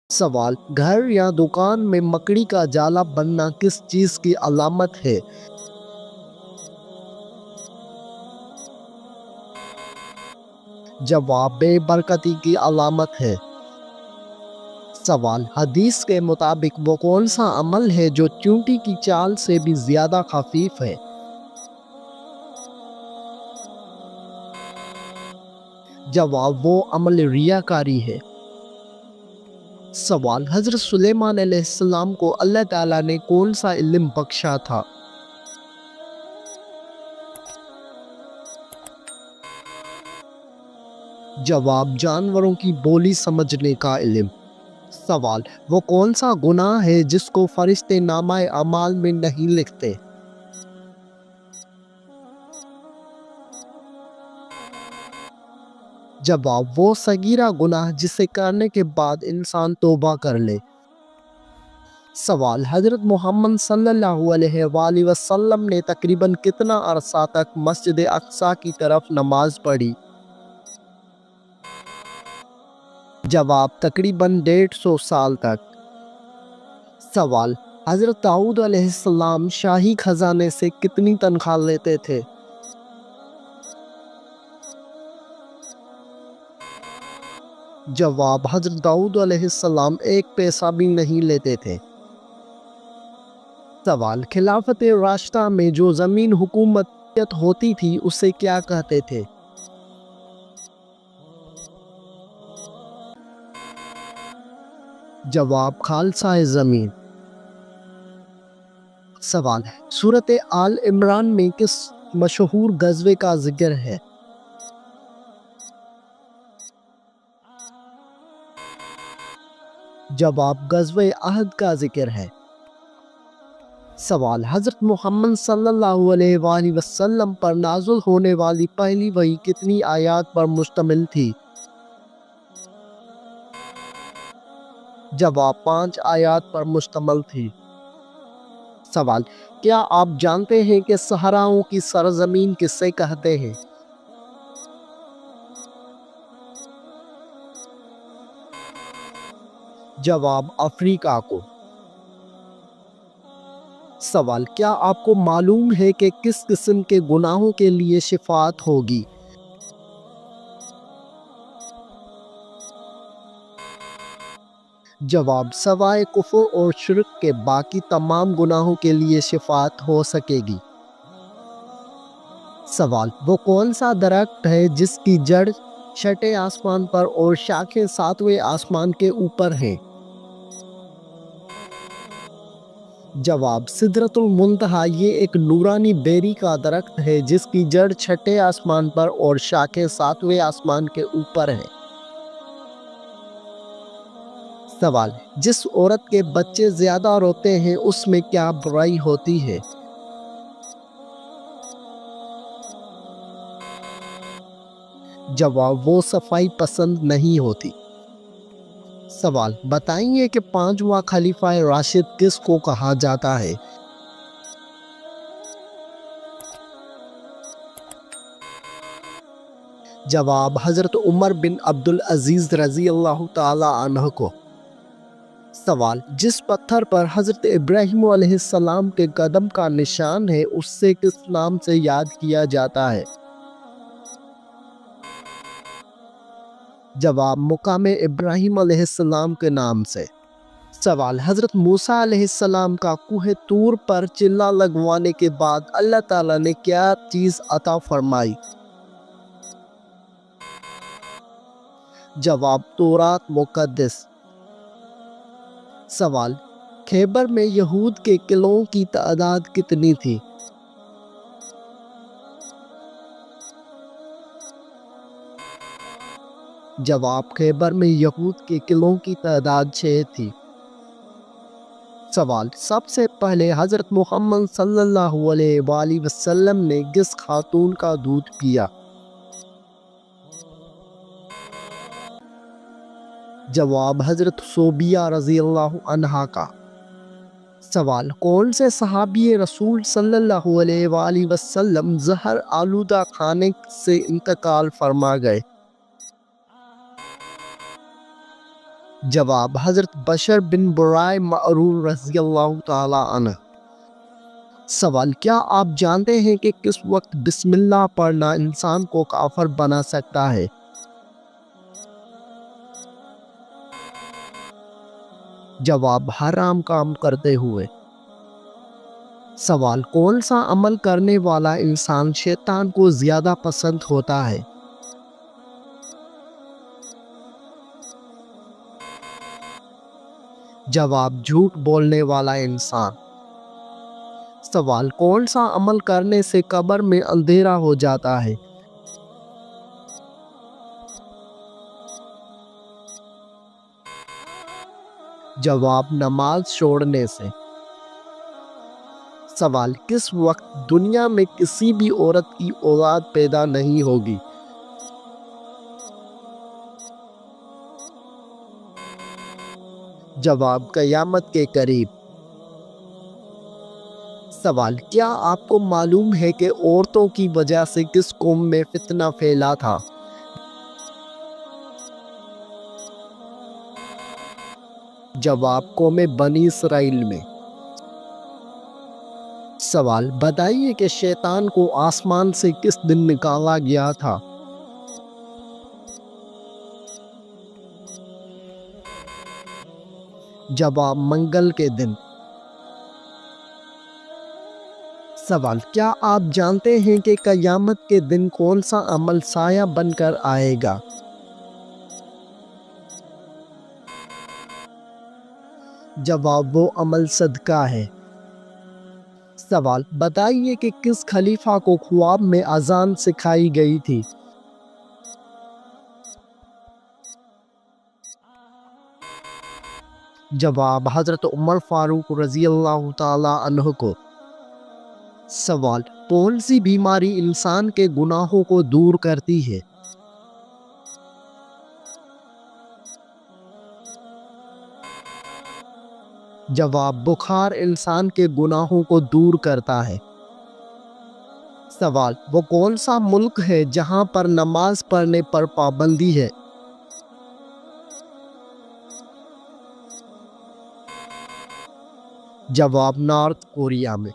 سوال: گھر یا دکان میں مکڑی کا جالا بننا کس چیز کی علامت ہے؟ جواب: بے برکتی کی علامت ہے۔ سوال: حدیث کے مطابق وہ کون سا عمل ہے جو چیونٹی کی چال سے بھی زیادہ خفیف ہے؟ جواب: وہ عمل ریاکاری ہے۔ سوال: حضرت سلیمان علیہ السلام کو اللہ تعالیٰ نے کون سا علم بخشا تھا؟ جواب: جانوروں کی بولی سمجھنے کا علم۔ سوال: وہ کون سا گناہ ہے جس کو فرشتے نامہ اعمال میں نہیں لکھتے؟ جواب: وہ صغیرہ گناہ جسے کرنے کے بعد انسان توبہ کر لے۔ سوال: حضرت محمد صلی اللہ علیہ وآلہ وسلم نے تقریباً کتنا عرصہ تک مسجد اقصیٰ کی طرف نماز پڑھی؟ جواب: تقریباً 150 سال تک۔ سوال: حضرت داؤد علیہ السلام شاہی خزانے سے کتنی تنخواہ لیتے تھے؟ جواب: حضرت داؤد علیہ السلام 1 پیسہ بھی نہیں لیتے تھے۔ سوال: خلافت راشدہ میں جو زمین حکومت ہوتی تھی اسے کیا کہتے تھے؟ جواب: خالصہ زمین۔ سوال: سورۃ آل عمران میں کس مشہور غزوے کا ذکر ہے؟ جواب: غزوہ احد کا ذکر ہے۔ سوال: حضرت محمد صلی اللہ علیہ وآلہ وسلم پر نازل ہونے والی پہلی وحی کتنی آیات پر مشتمل تھی؟ جواب: 5 آیات پر مشتمل تھی۔ سوال: کیا آپ جانتے ہیں کہ صحراؤں کی سرزمین کسے کہتے ہیں؟ جواب: افریقہ کو۔ سوال: کیا آپ کو معلوم ہے کہ کس قسم کے گناہوں کے لیے شفاعت ہوگی؟ جواب: سوائے کفر اور شرک کے باقی تمام گناہوں کے لیے شفاعت ہو سکے گی۔ سوال: وہ کون سا درخت ہے جس کی جڑ 6 آسمان پر اور شاخیں 7ویں آسمان کے اوپر ہیں؟ جواب: سدرۃ المنتہیٰ۔ یہ ایک نورانی بیری کا درخت ہے جس کی جڑ 6 آسمان پر اور شاخیں 7ویں آسمان کے اوپر ہیں۔ سوال: جس عورت کے بچے زیادہ روتے ہیں اس میں کیا برائی ہوتی ہے؟ جواب: وہ صفائی پسند نہیں ہوتی۔ سوال: بتائیے کہ 5واں خلیفہ راشد کس کو کہا جاتا ہے؟ جواب: حضرت عمر بن عبدالعزیز رضی اللہ تعالی عنہ کو۔ سوال: جس پتھر پر حضرت ابراہیم علیہ السلام کے قدم کا نشان ہے اسے کس نام سے یاد کیا جاتا ہے؟ جواب: مقام ابراہیم علیہ السلام کے نام سے۔ سوال: حضرت موسیٰ علیہ السلام کا کوہ طور پر چلہ لگوانے کے بعد اللہ تعالیٰ نے کیا چیز عطا فرمائی؟ جواب: تورات مقدس۔ سوال: خیبر میں یہود کے قلعوں کی تعداد کتنی تھی؟ جواب: خیبر میں یہود کے قلعوں کی تعداد 6 تھی۔ سوال: سب سے پہلے حضرت محمد صلی اللہ علیہ وآلہ وسلم نے کس خاتون کا دودھ پیا؟ جواب: حضرت صوبیہ رضی اللہ عنہا کا۔ سوال: کون سے صحابی رسول صلی اللہ علیہ وآلہ وسلم زہر آلودہ کھانے سے انتقال فرما گئے؟ جواب حضرت بشر بن برائے معرور رضی اللہ تعالی عنہ۔ سوال، کیا آپ جانتے ہیں کہ کس وقت بسم اللہ پڑھنا انسان کو کافر بنا سکتا ہے؟ جواب، حرام کام کرتے ہوئے۔ سوال، کون سا عمل کرنے والا انسان شیطان کو زیادہ پسند ہوتا ہے؟ جواب، جھوٹ بولنے والا انسان۔ سوال، کون سا عمل کرنے سے قبر میں اندھیرا ہو جاتا ہے؟ جواب، نماز چھوڑنے سے۔ سوال، کس وقت دنیا میں کسی بھی عورت کی اولاد پیدا نہیں ہوگی؟ جواب، قیامت کے قریب۔ سوال، کیا آپ کو معلوم ہے کہ عورتوں کی وجہ سے کس قوم میں فتنہ پھیلا تھا؟ جواب، قوم بنی اسرائیل میں۔ سوال، بتائیے کہ شیطان کو آسمان سے کس دن نکالا گیا تھا؟ جواب، منگل کے دن۔ سوال، کیا آپ جانتے ہیں کہ قیامت کے دن کون سا عمل سایہ بن کر آئے گا؟ جواب، وہ عمل صدقہ ہے۔ سوال، بتائیے کہ کس خلیفہ کو خواب میں اذان سکھائی گئی تھی؟ جواب، حضرت عمر فاروق رضی اللہ تعالی عنہ کو۔ سوال، کون سی بیماری انسان کے گناہوں کو دور کرتی ہے؟ جواب، بخار انسان کے گناہوں کو دور کرتا ہے۔ سوال، وہ کون سا ملک ہے جہاں پر نماز پڑھنے پر پابندی ہے؟ جواب، نارتھ کوریا میں۔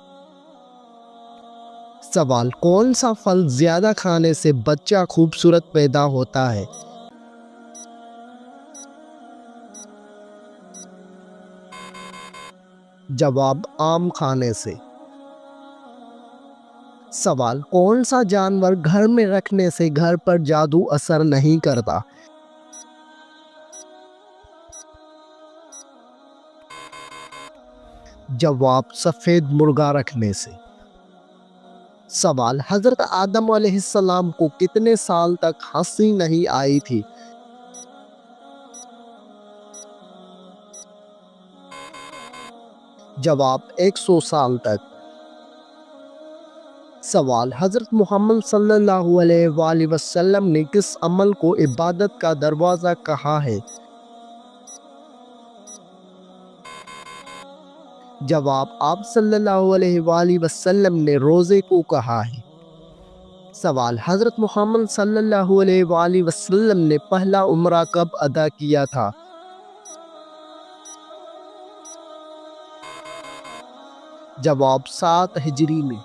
سوال، کون سا پھل زیادہ کھانے سے بچہ خوبصورت پیدا ہوتا ہے؟ جواب، آم کھانے سے۔ سوال، کون سا جانور گھر میں رکھنے سے گھر پر جادو اثر نہیں کرتا؟ جواب، سفید مرغا رکھنے سے۔ سوال، حضرت آدم علیہ السلام کو کتنے سال تک ہنسی نہیں آئی تھی؟ جواب، 100 سال تک۔ سوال، حضرت محمد صلی اللہ علیہ وآلہ وسلم نے کس عمل کو عبادت کا دروازہ کہا ہے؟ جواب، آپ صلی اللہ علیہ وآلہ وسلم نے روزے کو کہا ہے۔ سوال، حضرت محمد صلی اللہ علیہ وآلہ وسلم نے پہلا عمرہ کب ادا کیا تھا؟ جواب، 7 ہجری میں۔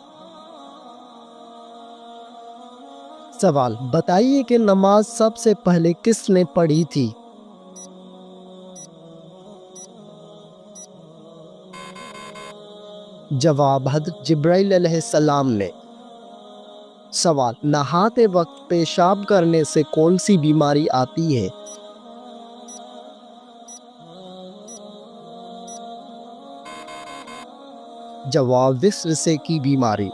سوال، بتائیے کہ نماز سب سے پہلے کس نے پڑھی تھی؟ جواب، حضرت جبرائیل علیہ السلام نے۔ سوال، نہاتے وقت پیشاب کرنے سے کون سی بیماری آتی ہے؟ جواب، وسوسے کی بیماری۔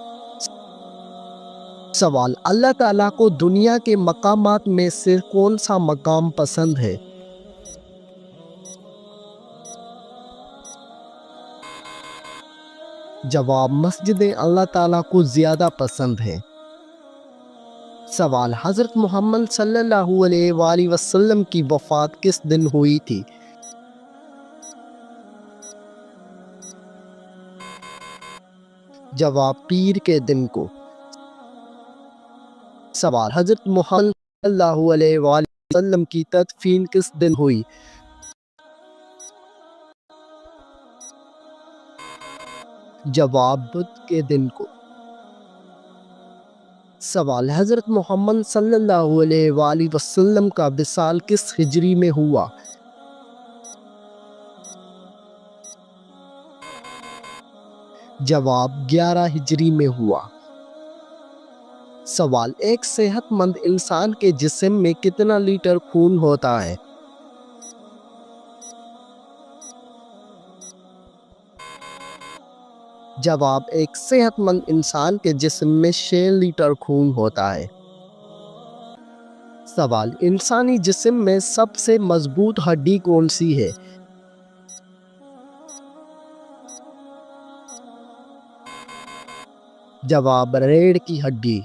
سوال، اللہ تعالیٰ کو دنیا کے مقامات میں سے کون سا مقام پسند ہے؟ جواب، مسجدیں اللہ تعالیٰ کو زیادہ پسند ہیں۔ سوال، حضرت محمد صلی اللہ علیہ وآلہ وسلم کی وفات کس دن ہوئی تھی؟ جواب، پیر کے دن کو۔ سوال، حضرت محمد صلی اللہ علیہ وآلہ وسلم کی تدفین کس دن ہوئی؟ جواب بدھ کے دن کو۔ سوال حضرت محمد صلی اللہ علیہ وآلہ وسلم کا وصال کس ہجری میں ہوا؟ جواب 11 ہجری میں ہوا۔ سوال ایک صحت مند انسان کے جسم میں کتنا لیٹر خون ہوتا ہے؟ جواب ایک صحت مند انسان کے جسم میں 6 لیٹر خون ہوتا ہے۔ سوال انسانی جسم میں سب سے مضبوط ہڈی کون سی ہے؟ جواب ریڑھ کی ہڈی۔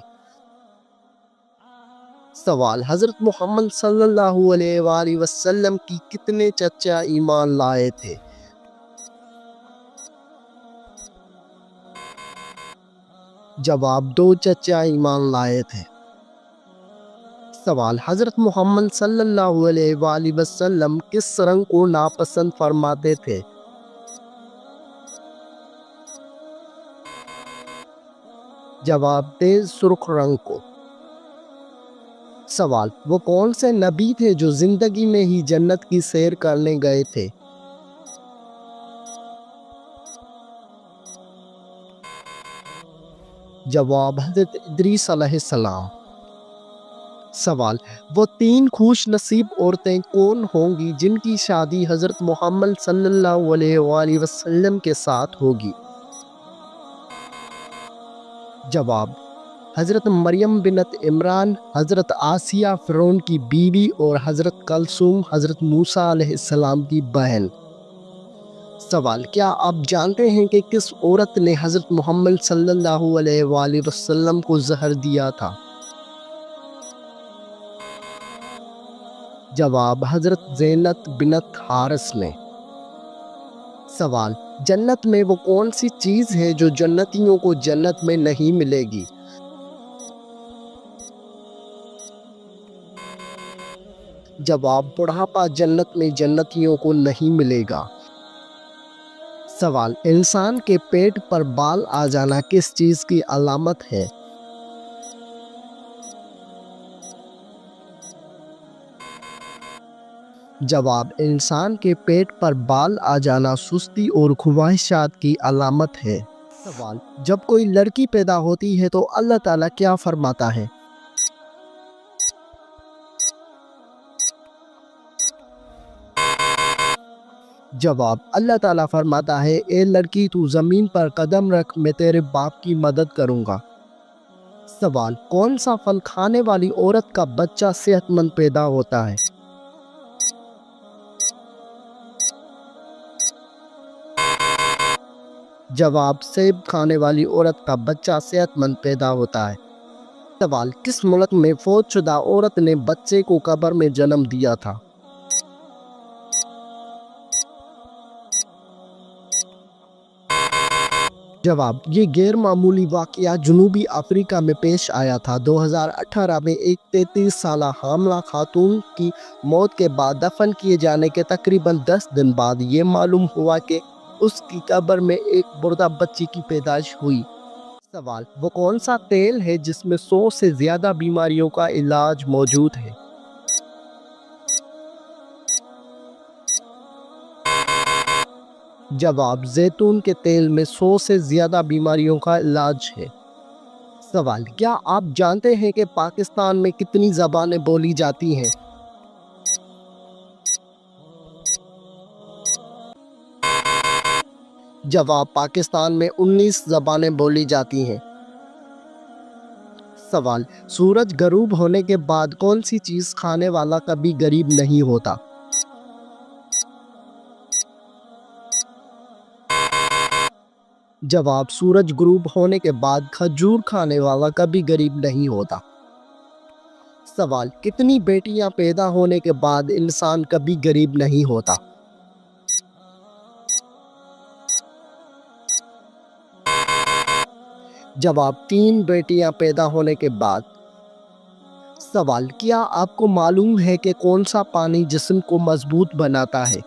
سوال حضرت محمد صلی اللہ علیہ وآلہ وسلم کی کتنے چچا ایمان لائے تھے؟ جواب 2 چچا ایمان لائے تھے۔ سوال حضرت محمد صلی اللہ علیہ وآلہ وسلم کس رنگ کو ناپسند فرماتے تھے؟ جواب تیز سرخ رنگ کو۔ سوال وہ کون سے نبی تھے جو زندگی میں ہی جنت کی سیر کرنے گئے تھے؟ جواب حضرت ادریس علیہ السلام۔ سوال وہ 3 خوش نصیب عورتیں کون ہوں گی جن کی شادی حضرت محمد صلی اللہ علیہ وآلہ وسلم کے ساتھ ہوگی؟ جواب حضرت مریم بنت عمران، حضرت آسیہ فرعون کی بیوی اور حضرت کلثوم حضرت موسیٰ علیہ السلام کی بہن۔ سوال کیا آپ جانتے ہیں کہ کس عورت نے حضرت محمد صلی اللہ علیہ وآلہ وسلم کو زہر دیا تھا؟ جواب حضرت زینب بنت حارث نے۔ سوال جنت میں وہ کون سی چیز ہے جو جنتیوں کو جنت میں نہیں ملے گی؟ جواب بڑھاپا جنت میں جنتیوں کو نہیں ملے گا۔ سوال انسان کے پیٹ پر بال آ جانا کس چیز کی علامت ہے؟ جواب انسان کے پیٹ پر بال آ جانا سستی اور خواہشات کی علامت ہے۔ سوال جب کوئی لڑکی پیدا ہوتی ہے تو اللہ تعالیٰ کیا فرماتا ہے؟ جواب اللہ تعالیٰ فرماتا ہے اے لڑکی تو زمین پر قدم رکھ، میں تیرے باپ کی مدد کروں گا۔ سوال کون سا پھل کھانے والی عورت کا بچہ صحت مند پیدا ہوتا ہے؟ جواب سیب کھانے والی عورت کا بچہ صحت مند پیدا ہوتا ہے۔ سوال کس ملک میں فوت شدہ عورت نے بچے کو قبر میں جنم دیا تھا؟ جواب یہ غیر معمولی واقعہ جنوبی افریقہ میں پیش آیا تھا۔ 2018 میں ایک 33 سالہ حاملہ خاتون کی موت کے بعد دفن کیے جانے کے تقریباً 10 دن بعد یہ معلوم ہوا کہ اس کی قبر میں ایک مردہ بچی کی پیدائش ہوئی۔ سوال وہ کون سا تیل ہے جس میں 100 سے زیادہ بیماریوں کا علاج موجود ہے؟ جواب زیتون کے تیل میں 100 سے زیادہ بیماریوں کا علاج ہے۔ سوال کیا آپ جانتے ہیں کہ پاکستان میں کتنی زبانیں بولی جاتی ہیں؟ جواب پاکستان میں 19 زبانیں بولی جاتی ہیں۔ سوال سورج غروب ہونے کے بعد کون سی چیز کھانے والا کبھی غریب نہیں ہوتا؟ جواب سورج غروب ہونے کے بعد کھجور کھانے والا کبھی غریب نہیں ہوتا۔ سوال کتنی بیٹیاں پیدا ہونے کے بعد انسان کبھی غریب نہیں ہوتا؟ جواب 3 بیٹیاں پیدا ہونے کے بعد۔ سوال کیا آپ کو معلوم ہے کہ کون سا پانی جسم کو مضبوط بناتا ہے؟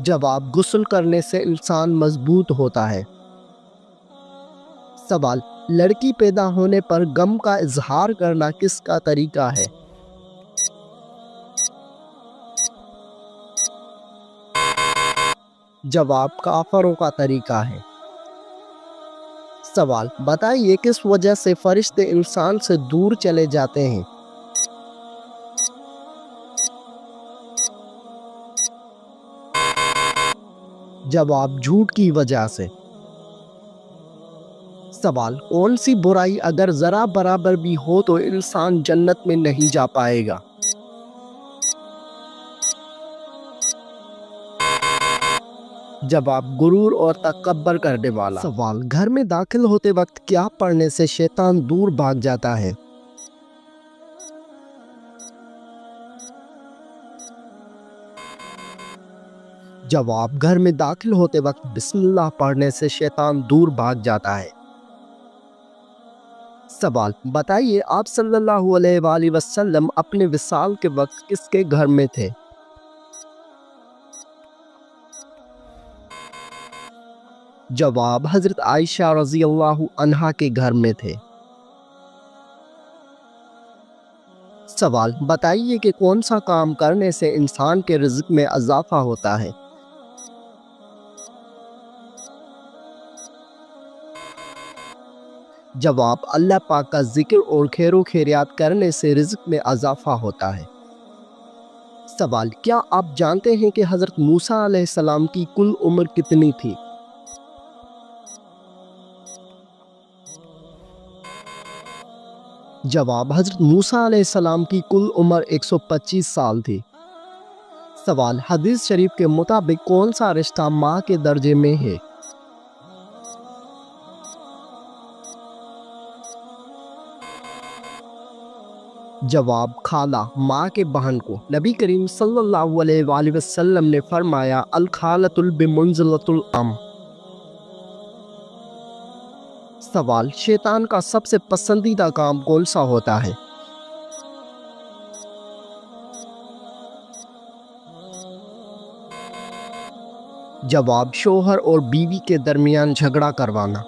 جواب غسل کرنے سے انسان مضبوط ہوتا ہے۔ سوال لڑکی پیدا ہونے پر غم کا اظہار کرنا کس کا طریقہ ہے؟ جواب کافروں کا طریقہ ہے۔ سوال بتائیے کس وجہ سے فرشتے انسان سے دور چلے جاتے ہیں؟ جواب جھوٹ کی وجہ سے۔ سوال کون سی برائی اگر ذرا برابر بھی ہو تو انسان جنت میں نہیں جا پائے گا؟ جواب غرور اور تکبر کرنے والا۔ سوال گھر میں داخل ہوتے وقت کیا پڑھنے سے شیطان دور بھاگ جاتا ہے؟ جواب گھر میں داخل ہوتے وقت بسم اللہ پڑھنے سے شیطان دور بھاگ جاتا ہے۔ سوال بتائیے آپ صلی اللہ علیہ وآلہ وسلم اپنے وصال کے وقت کس کے گھر میں تھے؟ جواب حضرت عائشہ رضی اللہ عنہا کے گھر میں تھے۔ سوال بتائیے کہ کون سا کام کرنے سے انسان کے رزق میں اضافہ ہوتا ہے؟ جواب اللہ پاک کا ذکر اور خیر و خیریات کرنے سے رزق میں اضافہ ہوتا ہے۔ سوال کیا آپ جانتے ہیں کہ حضرت موسیٰ علیہ السلام کی کل عمر کتنی تھی؟ جواب حضرت موسیٰ علیہ السلام کی کل عمر 125 سال تھی۔ سوال حدیث شریف کے مطابق کون سا رشتہ ماں کے درجے میں ہے؟ جواب خالہ ماں کے بہن کو۔ نبی کریم صلی اللہ علیہ وآلہ وسلم نے فرمایا الخالۃ بمنزلۃ الام۔ سوال شیطان کا سب سے پسندیدہ کام کون سا ہوتا ہے؟ جواب شوہر اور بیوی کے درمیان جھگڑا کروانا۔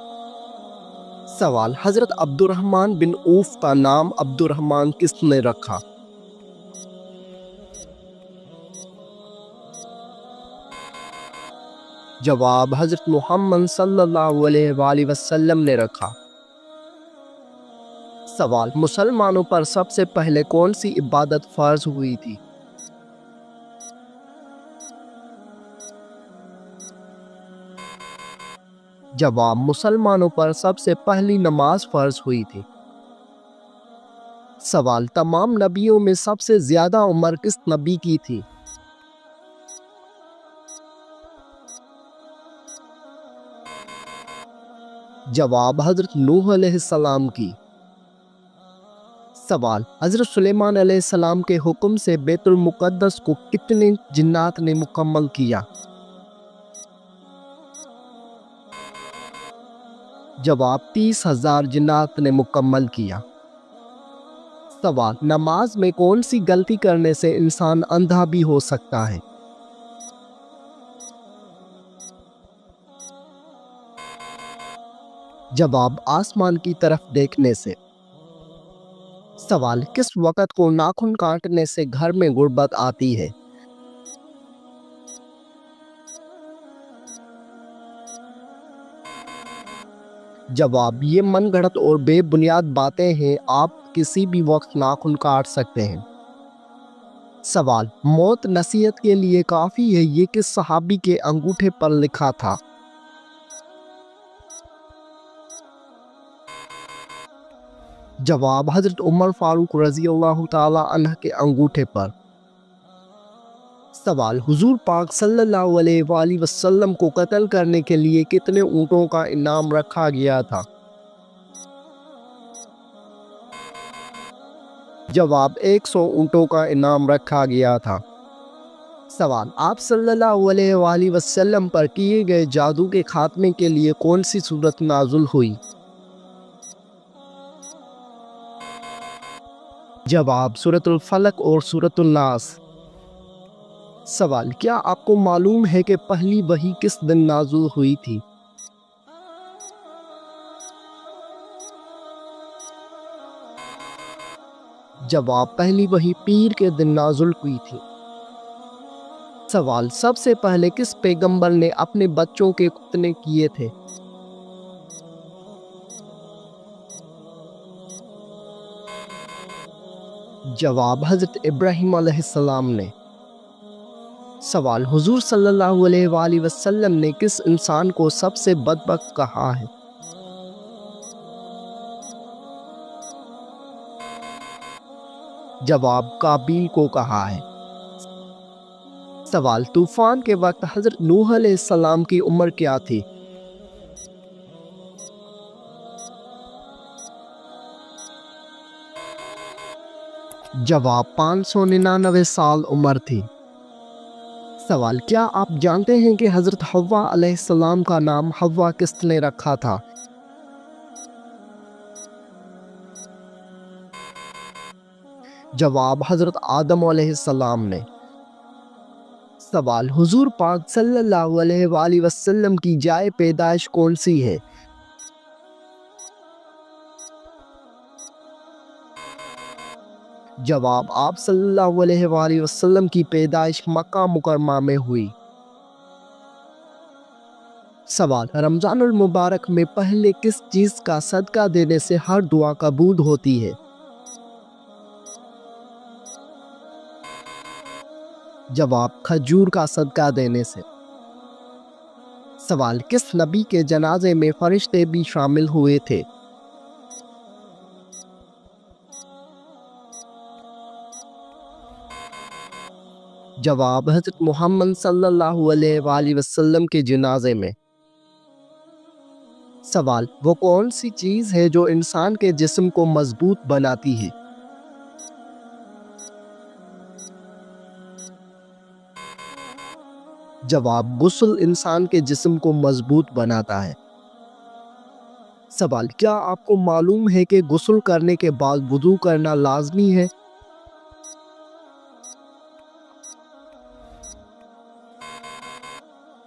سوال حضرت عبد الرحمن بن عوف کا نام عبد الرحمن کس نے رکھا؟ جواب حضرت محمد صلی اللہ علیہ وآلہ وسلم نے رکھا۔ سوال مسلمانوں پر سب سے پہلے کون سی عبادت فرض ہوئی تھی؟ جواب مسلمانوں پر سب سے پہلی نماز فرض ہوئی تھی۔ سوال تمام نبیوں میں سب سے زیادہ عمر کس نبی کی تھی؟ جواب حضرت نوح علیہ السلام کی۔ سوال حضرت سلیمان علیہ السلام کے حکم سے بیت المقدس کو کتنے جنات نے مکمل کیا؟ جواب 30,000 جنات نے مکمل کیا۔ سوال نماز میں کون سی غلطی کرنے سے انسان اندھا بھی ہو سکتا ہے؟ جواب آسمان کی طرف دیکھنے سے۔ سوال کس وقت کو ناخن کاٹنے سے گھر میں غربت آتی ہے؟ جواب یہ من گھڑت اور بے بنیاد باتیں ہیں، آپ کسی بھی وقت ناخن کاٹ سکتے ہیں۔ سوال موت نصیحت کے لیے کافی ہے، یہ کس صحابی کے انگوٹھے پر لکھا تھا؟ جواب حضرت عمر فاروق رضی اللہ تعالی عنہ کے انگوٹھے پر۔ سوال حضور پاک صلی اللہ علیہ وآلہ وسلم کو قتل کرنے کے لیے کتنے اونٹوں کا انعام رکھا گیا تھا؟ جواب 100 اونٹوں کا انعام رکھا گیا تھا۔ سوال آپ صلی اللہ علیہ وآلہ وسلم پر کیے گئے جادو کے خاتمے کے لیے کون سی سورت نازل ہوئی؟ جواب سورۃ الفلق اور سورۃ الناس۔ سوال، کیا آپ کو معلوم ہے کہ پہلی وحی کس دن نازل ہوئی تھی؟ جواب، پہلی وحی پیر کے دن نازل ہوئی تھی۔ سوال، سب سے پہلے کس پیغمبر نے اپنے بچوں کے ختنے کیے تھے؟ جواب، حضرت ابراہیم علیہ السلام نے۔ سوال، حضور صلی اللہ علیہ وآلہ وسلم نے کس انسان کو سب سے بدبخت کہا ہے؟ جواب، قابیل کو کہا ہے۔ سوال، طوفان کے وقت حضرت نوح علیہ السلام کی عمر کیا تھی؟ جواب، 599 سال عمر تھی۔ سوال، کیا آپ جانتے ہیں کہ حضرت حوا علیہ السلام کا نام حوا کس نے رکھا تھا؟ جواب، حضرت آدم علیہ السلام نے۔ سوال، حضور پاک صلی اللہ علیہ وآلہ وسلم کی جائے پیدائش کون سی ہے؟ جواب، آپ صلی اللہ علیہ وآلہ وسلم کی پیدائش مکہ مکرمہ میں ہوئی۔ سوال، رمضان المبارک میں پہلے کس چیز کا صدقہ دینے سے ہر دعا قبول ہوتی ہے؟ جواب، کھجور کا صدقہ دینے سے۔ سوال، کس نبی کے جنازے میں فرشتے بھی شامل ہوئے تھے؟ جواب، حضرت محمد صلی اللہ علیہ وآلہ وسلم کے جنازے میں۔ سوال، وہ کون سی چیز ہے جو انسان کے جسم کو مضبوط بناتی ہے؟ جواب، غسل انسان کے جسم کو مضبوط بناتا ہے۔ سوال، کیا آپ کو معلوم ہے کہ غسل کرنے کے بعد وضو کرنا لازمی ہے؟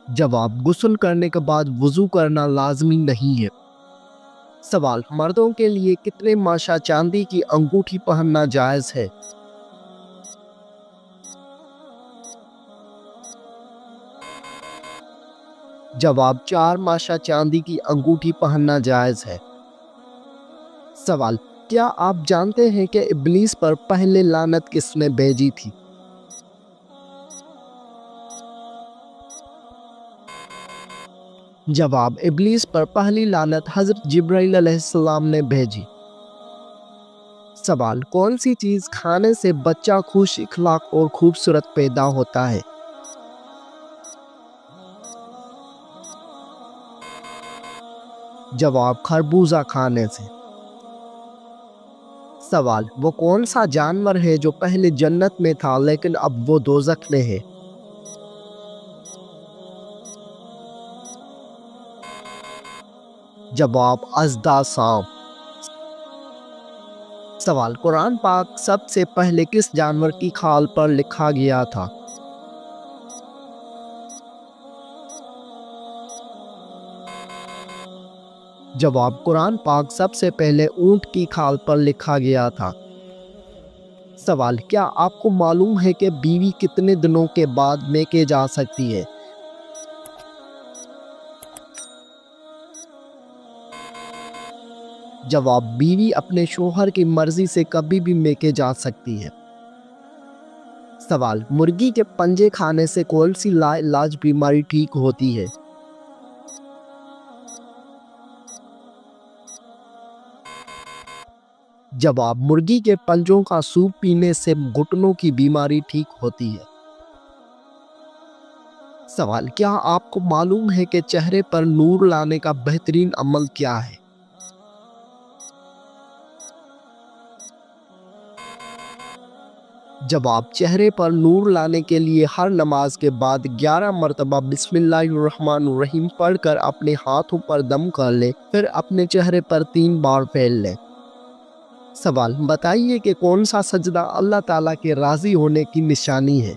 جواب، غسل کرنے کے بعد وضو کرنا لازمی نہیں ہے۔ سوال، مردوں کے لیے کتنے ماشا چاندی کی انگوٹھی پہننا جائز ہے؟ جواب، 4 ماشا چاندی کی انگوٹھی پہننا جائز ہے۔ سوال، کیا آپ جانتے ہیں کہ ابلیس پر پہلے لعنت کس نے بھیجی تھی؟ جواب، ابلیس پر پہلی لعنت حضرت جبرائیل علیہ السلام نے بھیجی۔ سوال، کون سی چیز کھانے سے بچہ خوش اخلاق اور خوبصورت پیدا ہوتا ہے؟ جواب، خربوزہ کھانے سے۔ سوال، وہ کون سا جانور ہے جو پہلے جنت میں تھا لیکن اب وہ دوزخ میں ہے؟ جواب، اژدھا سانپ۔ سوال، قرآن پاک سب سے پہلے کس جانور کی کھال پر لکھا گیا تھا؟ جواب، قرآن پاک سب سے پہلے اونٹ کی کھال پر لکھا گیا تھا۔ سوال، کیا آپ کو معلوم ہے کہ بیوی کتنے دنوں کے بعد میکے جا سکتی ہے؟ جواب، بیوی اپنے شوہر کی مرضی سے کبھی بھی میکے جا سکتی ہے۔ سوال، مرغی کے پنجے کھانے سے کون سی لا علاج بیماری ٹھیک ہوتی ہے؟ جواب، مرغی کے پنجوں کا سوپ پینے سے گھٹنوں کی بیماری ٹھیک ہوتی ہے۔ سوال، کیا آپ کو معلوم ہے کہ چہرے پر نور لانے کا بہترین عمل کیا ہے؟ جواب، چہرے پر نور لانے کے لیے ہر نماز کے بعد 11 مرتبہ بسم اللہ الرحمن الرحیم پڑھ کر اپنے ہاتھوں پر دم کر لے، پھر اپنے چہرے پر 3 بار پھیر لے۔ سوال، بتائیے کہ کون سا سجدہ اللہ تعالیٰ کے راضی ہونے کی نشانی ہے؟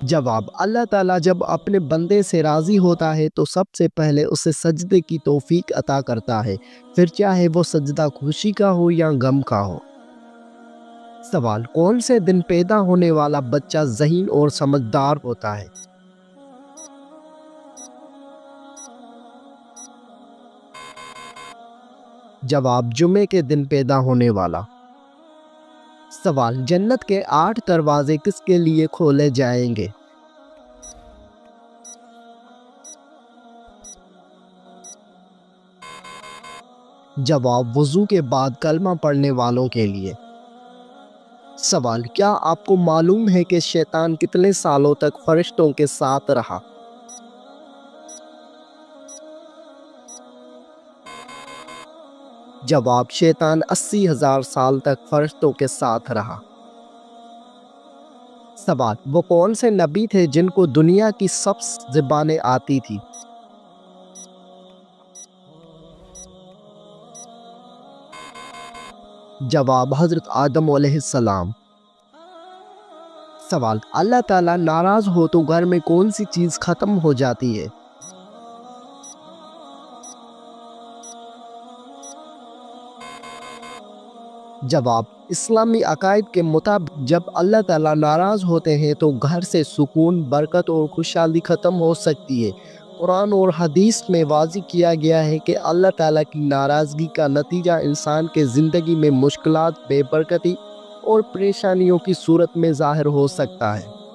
جواب: اللہ تعالیٰ جب اپنے بندے سے راضی ہوتا ہے تو سب سے پہلے اسے سجدے کی توفیق عطا کرتا ہے، پھر چاہے وہ سجدہ خوشی کا ہو یا غم کا ہو۔ سوال: کون سے دن پیدا ہونے والا بچہ ذہین اور سمجھدار ہوتا ہے؟ جواب: جمعے کے دن پیدا ہونے والا۔ سوال: جنت کے 8 دروازے کس کے لیے کھولے جائیں گے؟ جواب: وضو کے بعد کلمہ پڑھنے والوں کے لیے۔ سوال: کیا آپ کو معلوم ہے کہ شیطان کتنے سالوں تک فرشتوں کے ساتھ رہا؟ جواب: شیطان 80,000 سال تک فرشتوں کے ساتھ رہا۔ سوال: وہ کون سے نبی تھے جن کو دنیا کی سب زبانیں آتی تھی؟ جواب: حضرت آدم علیہ السلام۔ سوال: اللہ تعالیٰ ناراض ہو تو گھر میں کون سی چیز ختم ہو جاتی ہے؟ جواب: اسلامی عقائد کے مطابق جب اللہ تعالیٰ ناراض ہوتے ہیں تو گھر سے سکون، برکت اور خوشحالی ختم ہو سکتی ہے۔ قرآن اور حدیث میں واضح کیا گیا ہے کہ اللہ تعالیٰ کی ناراضگی کا نتیجہ انسان کے زندگی میں مشکلات، بے برکتی اور پریشانیوں کی صورت میں ظاہر ہو سکتا ہے۔